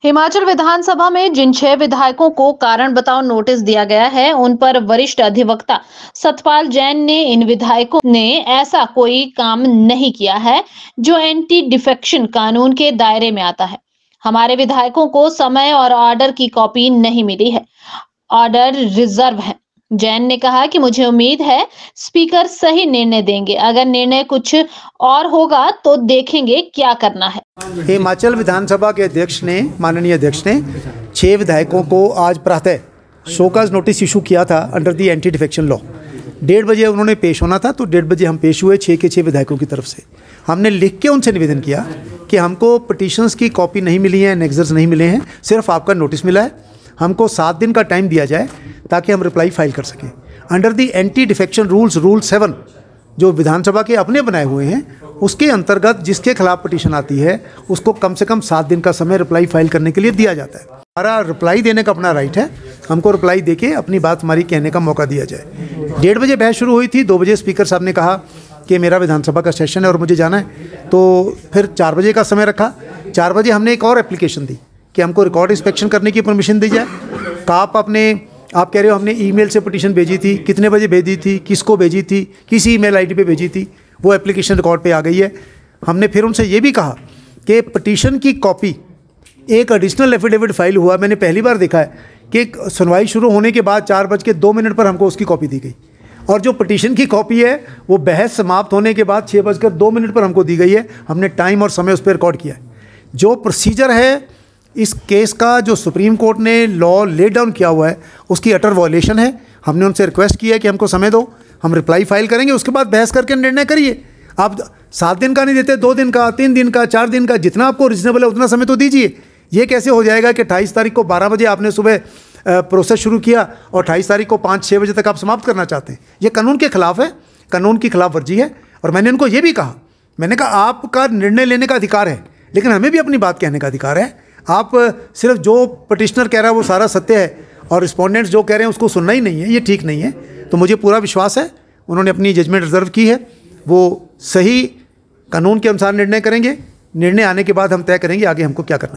हिमाचल विधानसभा में जिन 6 विधायकों को कारण बताओ नोटिस दिया गया है, उन पर वरिष्ठ अधिवक्ता सतपाल जैन ने इन विधायकों ने ऐसा कोई काम नहीं किया है जो एंटी डिफेक्शन कानून के दायरे में आता है। हमारे विधायकों को समय और ऑर्डर की कॉपी नहीं मिली है, ऑर्डर रिजर्व है। जैन ने कहा कि मुझे उम्मीद है स्पीकर सही निर्णय देंगे, अगर निर्णय कुछ और होगा तो देखेंगे क्या करना है। हिमाचल विधानसभा के अध्यक्ष ने, माननीय अध्यक्ष ने 6 विधायकों को आज प्रातः शोकॉज नोटिस इशू किया था under the anti defection law. 1:30 बजे उन्होंने पेश होना था, तो 1:30 बजे हम पेश हुए 6 के 6 विधायकों की तरफ से। हमने लिख के उनसे निवेदन किया कि हमको पिटीशंस की कॉपी नहीं मिली है, एनेक्सर्स नहीं मिले हैं, सिर्फ आपका नोटिस मिला है, हमको 7 दिन का टाइम दिया जाए ताकि हम रिप्लाई फाइल कर सकें। Under the anti defection rules, rule 7 जो विधानसभा के अपने बनाए हुए हैं, उसके अंतर्गत जिसके खिलाफ पिटीशन आती है उसको कम से कम 7 दिन का समय रिप्लाई फाइल करने के लिए दिया जाता है। हमारा रिप्लाई देने का अपना राइट है, हमको रिप्लाई देके अपनी बात हमारी कहने का मौका दिया जाए। 1:30 बजे बहस शुरू हुई थी, 2 बजे स्पीकर साहब ने कहा कि मेरा विधानसभा का सेशन है और मुझे जाना है, तो फिर 4 बजे का समय रखा। 4 बजे हमने एक और एप्लीकेशन दी कि हमको रिकॉर्ड इंस्पेक्शन करने की परमिशन दी जाए। आप कह रहे हो हमने ईमेल से पिटीशन भेजी थी, कितने बजे भेजी थी, किसको भेजी थी, किसी ईमेल आईडी पे भेजी थी, वो एप्लीकेशन रिकॉर्ड पे आ गई है। हमने फिर उनसे ये भी कहा कि पिटीशन की कॉपी, एक एडिशनल एफिडेविट फाइल हुआ, मैंने पहली बार देखा है कि सुनवाई शुरू होने के बाद 4:02 पर हमको उसकी कॉपी दी गई, और जो पिटीशन की कॉपी है वो बहस समाप्त होने के बाद 6:02 पर हमको दी गई है। हमने टाइम और समय उस पर रिकॉर्ड किया है। जो प्रोसीजर है इस केस का, जो सुप्रीम कोर्ट ने लॉ ले डाउन किया हुआ है, उसकी अटर वॉयलेशन है। हमने उनसे रिक्वेस्ट किया है कि हमको समय दो, हम रिप्लाई फाइल करेंगे, उसके बाद बहस करके निर्णय करिए। आप 7 दिन का नहीं देते, 2 दिन का, 3 दिन का, 4 दिन का, जितना आपको रिजनेबल है उतना समय तो दीजिए। ये कैसे हो जाएगा कि 28 तारीख को 12 बजे आपने सुबह प्रोसेस शुरू किया और 28 तारीख को 5-6 बजे तक आप समाप्त करना चाहते हैं? ये कानून के खिलाफ है, कानून की खिलाफ वर्जी है। और मैंने उनको ये भी कहा, मैंने कहा आपका निर्णय लेने का अधिकार है, लेकिन हमें भी अपनी बात कहने का अधिकार है। आप सिर्फ जो पिटिशनर कह रहा है वो सारा सत्य है और रिस्पोंडेंट्स जो कह रहे हैं उसको सुनना ही नहीं है, ये ठीक नहीं है। तो मुझे पूरा विश्वास है उन्होंने अपनी जजमेंट रिजर्व की है, वो सही कानून के अनुसार निर्णय करेंगे। निर्णय आने के बाद हम तय करेंगे आगे हमको क्या करना है।